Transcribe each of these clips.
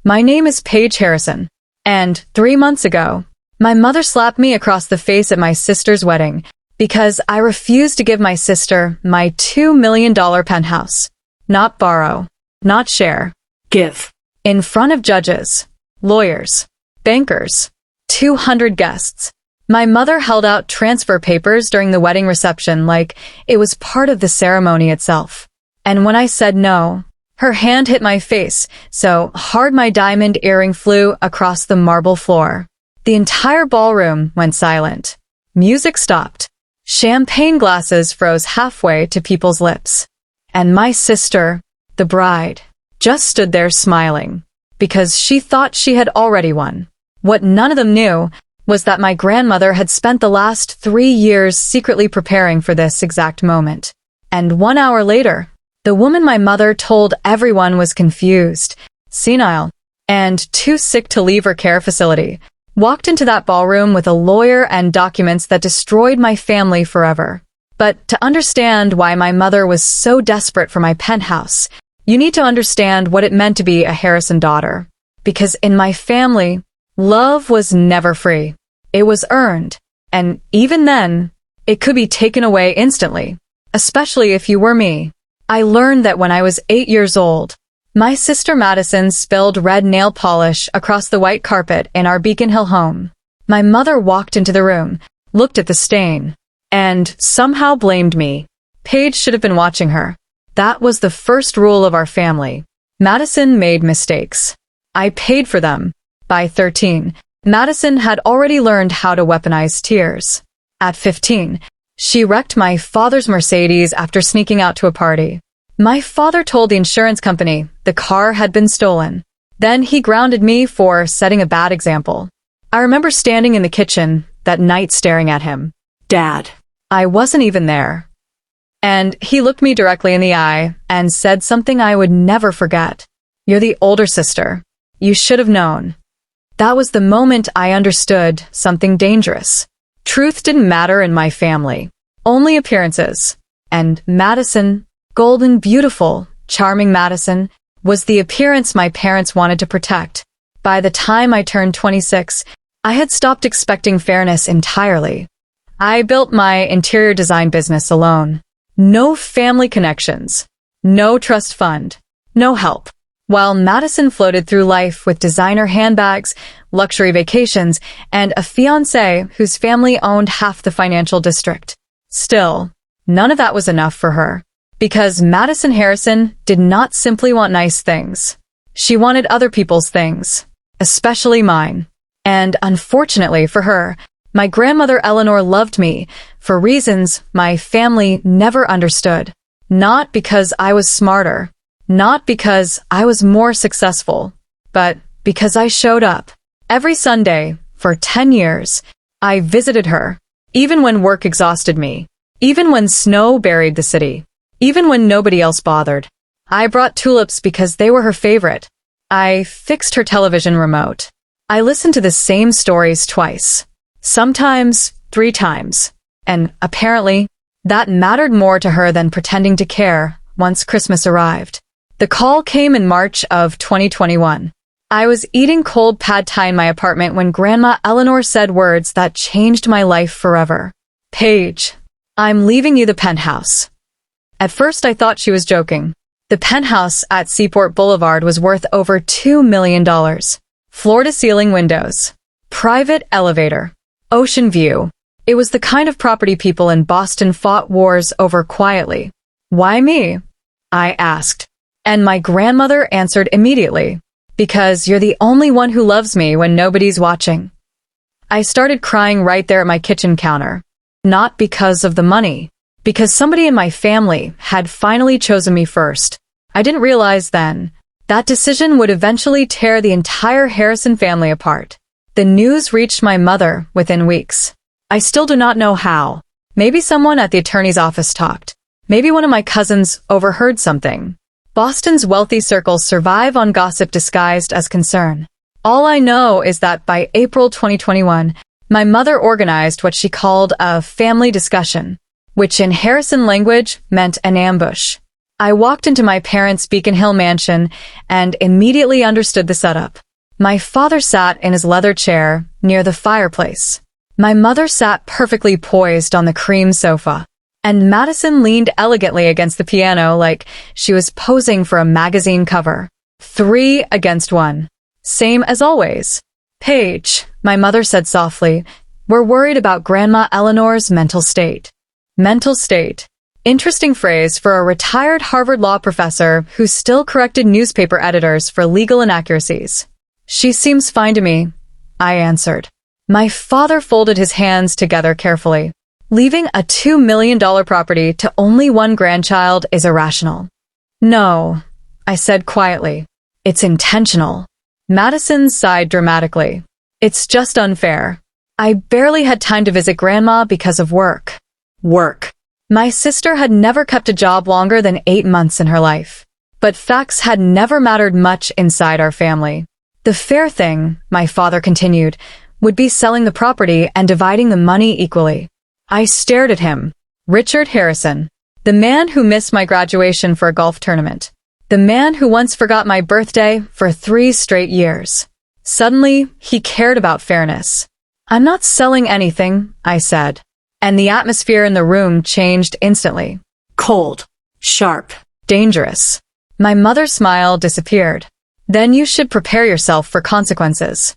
My name is Paige Harrison, and 3 months ago, my mother slapped me across the face at my sister's wedding because I refused to give my sister my $2 million penthouse. Not borrow, not share, give. In front of judges, lawyers, bankers, 200 guests. My mother held out transfer papers during the wedding reception like it was part of the ceremony itself. And when I said no, her hand hit my face so hard my diamond earring flew across the marble floor. The entire ballroom went silent. Music stopped. Champagne glasses froze halfway to people's lips. And my sister, the bride, just stood there smiling because she thought she had already won. What none of them knew was that my grandmother had spent the last 3 years secretly preparing for this exact moment. And 1 hour later, the woman my mother told everyone was confused, senile, and too sick to leave her care facility, walked into that ballroom with a lawyer and documents that destroyed my family forever. But to understand why my mother was so desperate for my penthouse, you need to understand what it meant to be a Harrison daughter. Because in my family, love was never free. It was earned, and even then, it could be taken away instantly, especially if you were me. I learned that when I was 8 years old, my sister Madison spilled red nail polish across the white carpet in our Beacon Hill home. My mother walked into the room, looked at the stain, and somehow blamed me. Paige should have been watching her. That was the first rule of our family. Madison made mistakes. I paid for them. By 13, Madison had already learned how to weaponize tears. At 15, she wrecked my father's Mercedes after sneaking out to a party. My father told the insurance company the car had been stolen. Then he grounded me for setting a bad example. I remember standing in the kitchen that night staring at him. Dad. I wasn't even there. And he looked me directly in the eye and said something I would never forget. You're the older sister. You should have known. That was the moment I understood something dangerous. Truth didn't matter in my family. Only appearances. And Madison, golden, beautiful, charming Madison, was the appearance my parents wanted to protect. By the time I turned 26, I had stopped expecting fairness entirely. I built my interior design business alone. No family connections. No trust fund. No help. While Madison floated through life with designer handbags, luxury vacations, and a fiancé whose family owned half the financial district. Still, none of that was enough for her. Because Madison Harrison did not simply want nice things. She wanted other people's things. Especially mine. And unfortunately for her, my grandmother Eleanor loved me for reasons my family never understood. Not because I was smarter. Not because I was more successful, but because I showed up. Every Sunday, for 10 years, I visited her, even when work exhausted me, even when snow buried the city, even when nobody else bothered. I brought tulips because they were her favorite. I fixed her television remote. I listened to the same stories twice, sometimes 3 times, and apparently, that mattered more to her than pretending to care once Christmas arrived. The call came in March of 2021. I was eating cold pad thai in my apartment when Grandma Eleanor said words that changed my life forever. Paige, I'm leaving you the penthouse. At first I thought she was joking. The penthouse at Seaport Boulevard was worth over $2 million. Floor-to-ceiling windows. Private elevator. Ocean view. It was the kind of property people in Boston fought wars over quietly. Why me? I asked. And my grandmother answered immediately. Because you're the only one who loves me when nobody's watching. I started crying right there at my kitchen counter. Not because of the money. Because somebody in my family had finally chosen me first. I didn't realize then. That decision would eventually tear the entire Harrison family apart. The news reached my mother within weeks. I still do not know how. Maybe someone at the attorney's office talked. Maybe one of my cousins overheard something. Boston's wealthy circles survive on gossip disguised as concern. All I know is that by April 2021, my mother organized what she called a family discussion, which in Harrison language meant an ambush. I walked into my parents' Beacon Hill mansion and immediately understood the setup. My father sat in his leather chair near the fireplace. My mother sat perfectly poised on the cream sofa. And Madison leaned elegantly against the piano like she was posing for a magazine cover. 3 against 1. Same as always. Paige, my mother said softly, we're worried about Grandma Eleanor's mental state. Mental state. Interesting phrase for a retired Harvard law professor who still corrected newspaper editors for legal inaccuracies. She seems fine to me, I answered. My father folded his hands together carefully. Leaving a $2 million property to only one grandchild is irrational. No, I said quietly. It's intentional. Madison sighed dramatically. It's just unfair. I barely had time to visit Grandma because of work. Work. My sister had never kept a job longer than 8 months in her life. But facts had never mattered much inside our family. The fair thing, my father continued, would be selling the property and dividing the money equally. I stared at him. Richard Harrison. The man who missed my graduation for a golf tournament. The man who once forgot my birthday for 3 straight years. Suddenly, he cared about fairness. I'm not selling anything, I said. And the atmosphere in the room changed instantly. Cold. Sharp. Dangerous. My mother's smile disappeared. Then you should prepare yourself for consequences.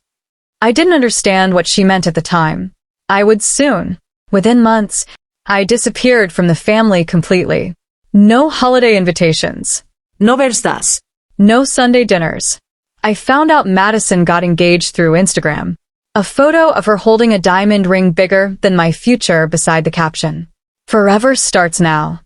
I didn't understand what she meant at the time. I would soon. Within months, I disappeared from the family completely. No holiday invitations. No verstas. No Sunday dinners. I found out Madison got engaged through Instagram. A photo of her holding a diamond ring bigger than my future beside the caption. Forever starts now.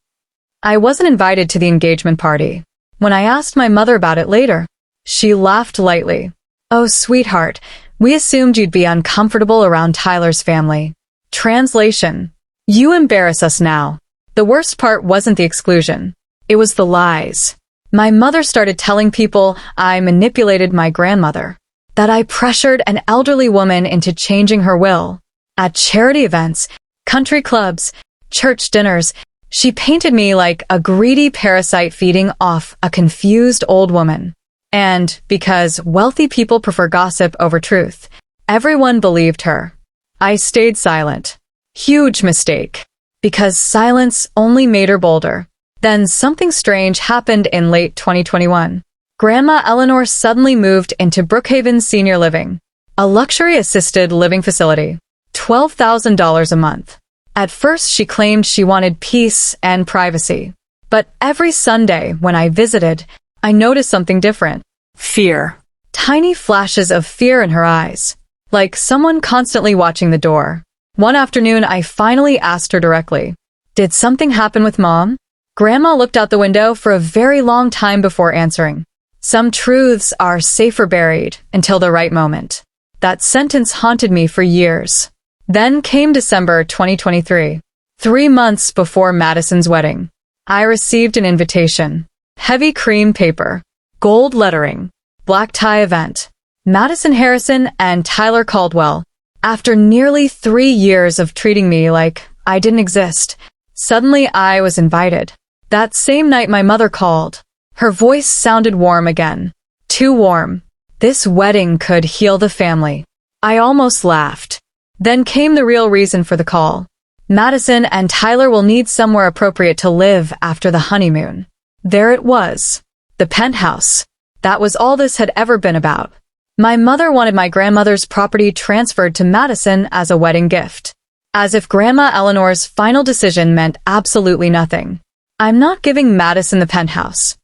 I wasn't invited to the engagement party. When I asked my mother about it later, she laughed lightly. Oh, sweetheart, we assumed you'd be uncomfortable around Tyler's family. Translation. You embarrass us now. The worst part wasn't the exclusion. It was the lies. My mother started telling people I manipulated my grandmother. That I pressured an elderly woman into changing her will. At charity events, country clubs, church dinners, she painted me like a greedy parasite feeding off a confused old woman. And because wealthy people prefer gossip over truth, everyone believed her. I stayed silent. Huge mistake. Because silence only made her bolder. Then something strange happened in late 2021. Grandma Eleanor suddenly moved into Brookhaven Senior Living, a luxury-assisted living facility. $12,000 a month. At first, she claimed she wanted peace and privacy. But every Sunday, when I visited, I noticed something different. Fear. Tiny flashes of fear in her eyes. Like someone constantly watching the door. One afternoon, I finally asked her directly, "Did something happen with Mom?" Grandma looked out the window for a very long time before answering. Some truths are safer buried until the right moment. That sentence haunted me for years. Then came December 2023. 3 months before Madison's wedding. I received an invitation. Heavy cream paper. Gold lettering. Black tie event. Madison Harrison and Tyler Caldwell. After nearly 3 years of treating me like I didn't exist, suddenly I was invited. That same night my mother called. Her voice sounded warm again. Too warm. This wedding could heal the family. I almost laughed. Then came the real reason for the call. Madison and Tyler will need somewhere appropriate to live after the honeymoon. There it was. The penthouse. That was all this had ever been about. My mother wanted my grandmother's property transferred to Madison as a wedding gift. As if Grandma Eleanor's final decision meant absolutely nothing. I'm not giving Madison the penthouse.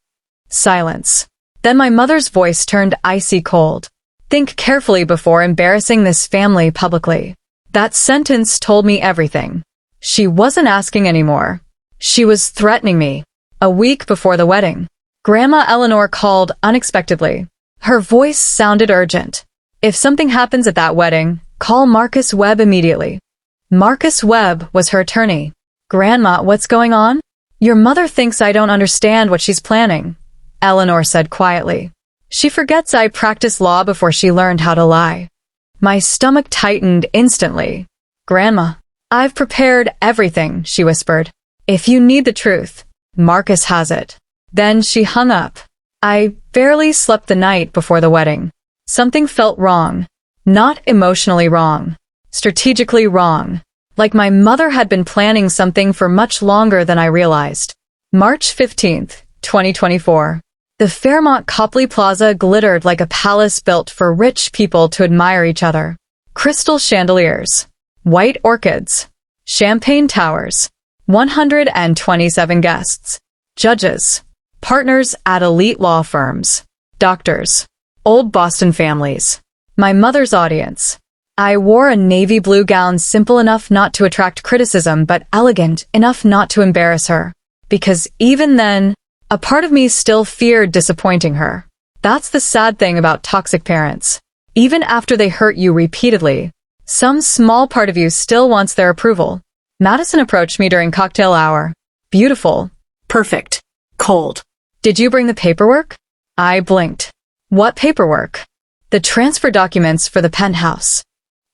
Silence. Then my mother's voice turned icy cold. Think carefully before embarrassing this family publicly. That sentence told me everything. She wasn't asking anymore. She was threatening me. A week before the wedding, Grandma Eleanor called unexpectedly. Her voice sounded urgent. If something happens at that wedding, call Marcus Webb immediately. Marcus Webb was her attorney. Grandma, what's going on? Your mother thinks I don't understand what she's planning, Eleanor said quietly. She forgets I practiced law before she learned how to lie. My stomach tightened instantly. Grandma, I've prepared everything, she whispered. If you need the truth, Marcus has it. Then she hung up. I barely slept the night before the wedding. Something felt wrong. Not emotionally wrong. Strategically wrong. Like my mother had been planning something for much longer than I realized. March 15th, 2024. The Fairmont Copley Plaza glittered like a palace built for rich people to admire each other. Crystal chandeliers. White orchids. Champagne towers. 127 guests. Judges. Partners at elite law firms. Doctors. Old Boston families. My mother's audience. I wore a navy blue gown simple enough not to attract criticism but elegant enough not to embarrass her. Because even then, a part of me still feared disappointing her. That's the sad thing about toxic parents. Even after they hurt you repeatedly, some small part of you still wants their approval. Madison approached me during cocktail hour. Beautiful. Perfect. Cold. Did you bring the paperwork? I blinked. What paperwork? The transfer documents for the penthouse.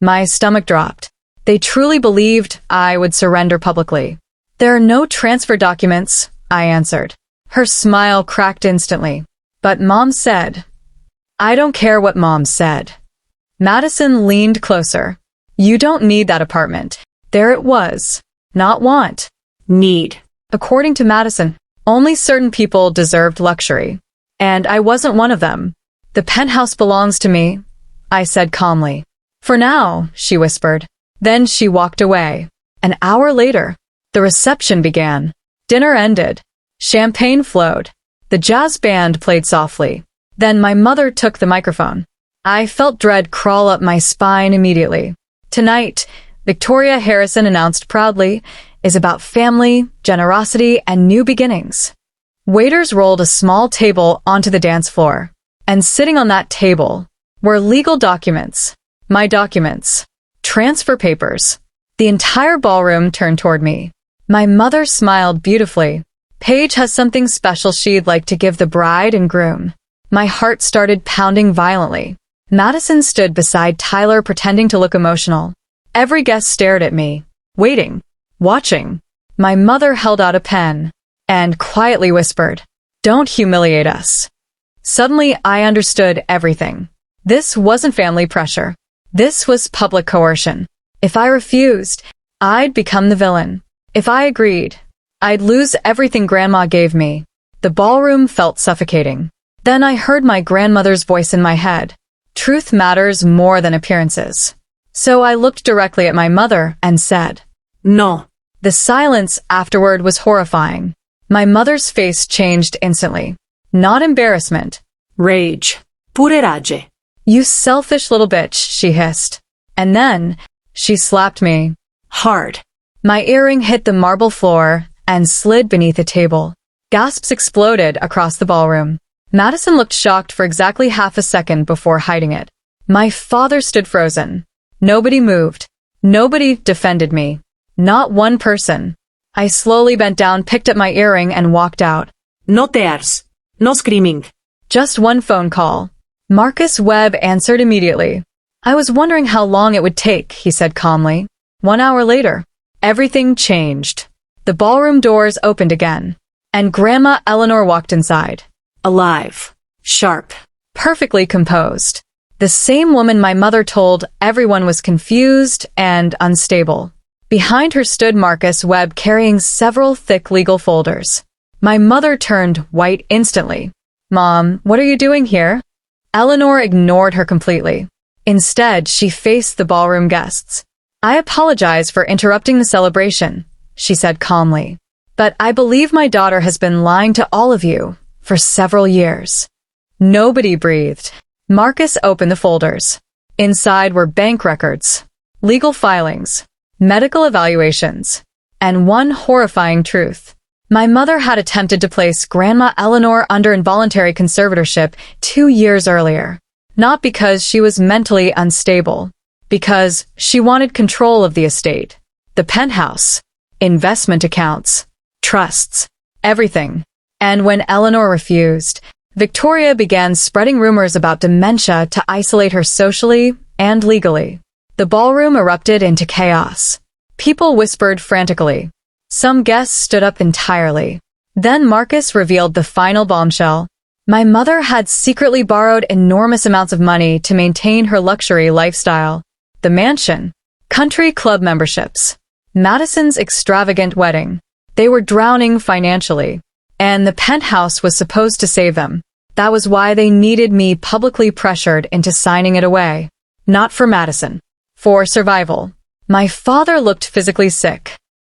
My stomach dropped. They truly believed I would surrender publicly. There are no transfer documents, I answered. Her smile cracked instantly. But Mom said. I don't care what Mom said. Madison leaned closer. You don't need that apartment. There it was. Not want. Need. According to Madison, only certain people deserved luxury. And I wasn't one of them. The penthouse belongs to me, I said calmly. For now, she whispered. Then she walked away. An hour later, the reception began. Dinner ended. Champagne flowed. The jazz band played softly. Then my mother took the microphone. I felt dread crawl up my spine immediately. Tonight, Victoria Harrison announced proudly, is about family, generosity, and new beginnings. Waiters rolled a small table onto the dance floor. And sitting on that table were legal documents. My documents. Transfer papers. The entire ballroom turned toward me. My mother smiled beautifully. Paige has something special she'd like to give the bride and groom. My heart started pounding violently. Madison stood beside Tyler pretending to look emotional. Every guest stared at me, waiting, watching. My mother held out a pen and quietly whispered, "Don't humiliate us." Suddenly, I understood everything. This wasn't family pressure. This was public coercion. If I refused, I'd become the villain. If I agreed, I'd lose everything Grandma gave me. The ballroom felt suffocating. Then I heard my grandmother's voice in my head. Truth matters more than appearances. So I looked directly at my mother and said, "No." The silence afterward was horrifying. My mother's face changed instantly. Not embarrassment. Rage. Pure rage. You selfish little bitch, she hissed. And then, she slapped me. Hard. My earring hit the marble floor and slid beneath a table. Gasps exploded across the ballroom. Madison looked shocked for exactly half a second before hiding it. My father stood frozen. Nobody moved. Nobody defended me. Not one person. I slowly bent down, picked up my earring, and walked out. No tears. No screaming. Just one phone call. Marcus Webb answered immediately. I was wondering how long it would take, he said calmly. 1 hour later, everything changed. The ballroom doors opened again, and Grandma Eleanor walked inside. Alive. Sharp. Perfectly composed. The same woman my mother told everyone was confused and unstable. Behind her stood Marcus Webb carrying several thick legal folders. My mother turned white instantly. Mom, what are you doing here? Eleanor ignored her completely. Instead, she faced the ballroom guests. I apologize for interrupting the celebration, she said calmly. But I believe my daughter has been lying to all of you for several years. Nobody breathed. Marcus opened the folders. Inside were bank records, legal filings, medical evaluations, and one horrifying truth. My mother had attempted to place Grandma Eleanor under involuntary conservatorship 2 years earlier. Not because she was mentally unstable, because she wanted control of the estate, the penthouse, investment accounts, trusts, everything. And when Eleanor refused, Victoria began spreading rumors about dementia to isolate her socially and legally. The ballroom erupted into chaos. People whispered frantically. Some guests stood up entirely. Then Marcus revealed the final bombshell. My mother had secretly borrowed enormous amounts of money to maintain her luxury lifestyle. The mansion, country club memberships, Madison's extravagant wedding. They were drowning financially, and the penthouse was supposed to save them. That was why they needed me publicly pressured into signing it away. Not for Madison. For survival. My father looked physically sick.